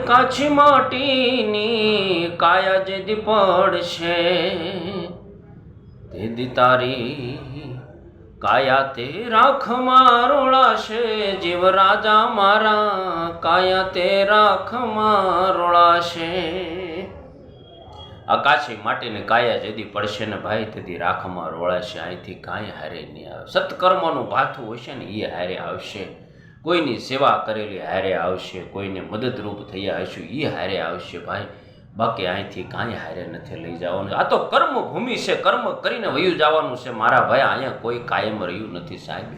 કાચી માટીની કાયા જેદી પડશે તેદી તારી કાયા તે રાખમાં રોળાશે. જીવ રાજા મારા કાયા તે રાખમાં રોળાશે. આકાશી માટીને કાયા જેદી પડશે ને ભાઈ તેથી રાખમાં રોળાશે. અહીંથી કાંઈ હારે નહીં આવે. સત્કર્મનું ભાથું હશે ને એ હારે આવશે. કોઈની સેવા કરેલી હારે આવશે. કોઈને મદદરૂપ થયા હશું એ હારે આવશે ભાઈ. બાકી અહીંથી કાંઈ હારે નથી લઈ જવાનું. આ તો કર્મ ભૂમિ છે. કર્મ કરીને વયું જવાનું છે મારા ભાઈ. અહીંયા કોઈ કાયમ રહ્યું નથી સાહેબ.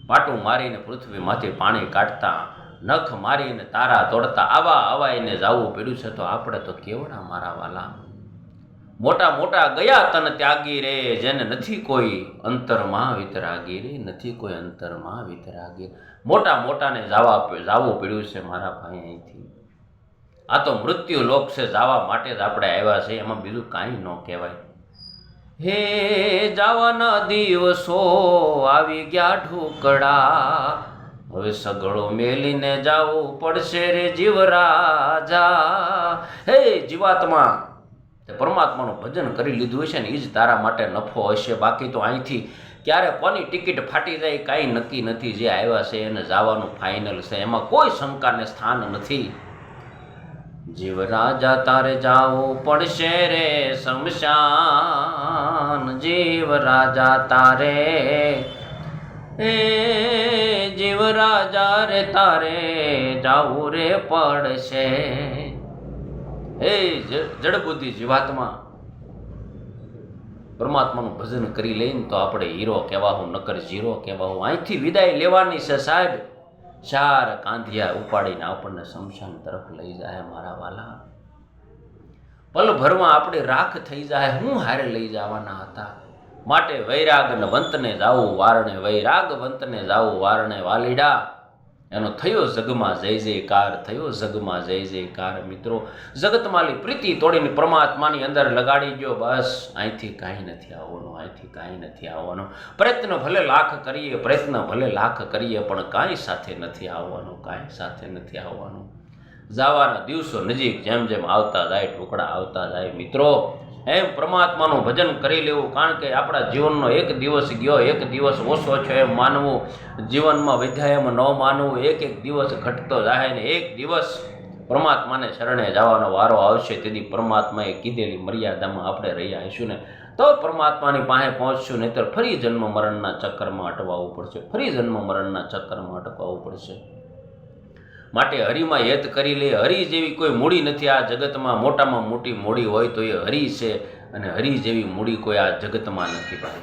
પાટું મારીને પૃથ્વીમાંથી પાણી કાઢતા, નખ મારીને તારા તોડતા, આવા આવાઈને જવું પડ્યું છે. તો આપણે તો કેવડા મારા વાલા. મોટા મોટા ગયા તન ત્યાગી રે, જેને નથી કોઈ અંતરમાં વિતરાગી રે, નથી કોઈ અંતરમાં વિતરાગી. મોટા મોટાને જાવું પડ્યું છે મારા ભાઈ અહીંથી. આ તો મૃત્યુ લોક છે. જવા માટે જ આપણે આવ્યા છે. એમાં બીજું કાંઈ ન કહેવાય. હે જવાના દિવસો આવી ગયા ઢોકળા, હવે સગળો મેલીને જાવું પડશે રે જીવરાજા. હે જીવાત્મા, તે પરમાત્માનું ભજન કરી લીધું હશે ને એ જ તારા માટે નફો હશે. બાકી તો અહીંથી ક્યારે કોની ટિકિટ ફાટી જાય કાંઈ નક્કી નથી. જે આવ્યા છે એને જવાનું ફાઇનલ છે. એમાં કોઈ શંકાને સ્થાન નથી. જીવ રાજા તારે જાવું પડશે રે શમશાન. જીવ રાજા તારે, એ જીવ રાજા રે તારે જાવું રે પડશે. એ જડબુદ્ધિ જીવાત્મા પરમાત્માનું ભજન કરી લઈને તો આપણે હીરો કહેવાવું, નકર જીરો કહેવાવું. અહીંથી વિદાય લેવાની છે સાહેબ. ચાર કાંધિયા ઉપાડીને આપણને શમશાન તરફ લઈ જાય મારા વાલા. પલ ભરમાં આપણે રાખ થઈ જાય. હું હારે લઈ જવાના હતા. માટે વૈરાગ વંતને જાવું વારણે, વૈરાગ વંતને જાવું વારણે વાલીડા. એનો થયો જગમાં જય જયકાર, થયો જગમાં જય જયકાર. મિત્રો, જગતમાલી પ્રીતિ તોડીને પરમાત્માની અંદર લગાડી ગયો. બસ અહીંથી કાંઈ નથી આવવાનું. અહીંથી કાંઈ નથી આવવાનું. પ્રયત્ન ભલે લાખ કરીએ, પ્રયત્ન ભલે લાખ કરીએ, પણ કાંઈ સાથે નથી આવવાનું. કાંઈ સાથે નથી આવવાનું. જવાના દિવસો નજીક જેમ જેમ આવતા જાય, ટુકડા આવતા જાય મિત્રો, એમ પરમાત્માનું ભજન કરી લેવું. કારણ કે આપણા જીવનનો એક દિવસ ગયો, એક દિવસ ઓછો છે એમ માનવું. જીવનમાં વધ્યા એમ ન માનવું. એક એક દિવસ ઘટતો જાય ને એક દિવસ પરમાત્માને શરણે જવાનો વારો આવશે. તેથી પરમાત્માએ કીધેલી મર્યાદામાં આપણે રહ્યા હશું ને તો પરમાત્માની પાસે પહોંચશું. નહીંતર ફરી જન્મ મરણના ચક્કરમાં અટવાવું પડશે. ફરી જન્મ મરણના ચક્કરમાં અટકાવવું પડશે. માટે હરિમાં હેત કરી લે. હરિ જેવી કોઈ મૂડી નથી આ જગતમાં. મોટામાં મોટી મૂડી હોય તો એ હરિ છે, અને હરિ જેવી મૂડી કોઈ આ જગતમાં નથી ભાઈ.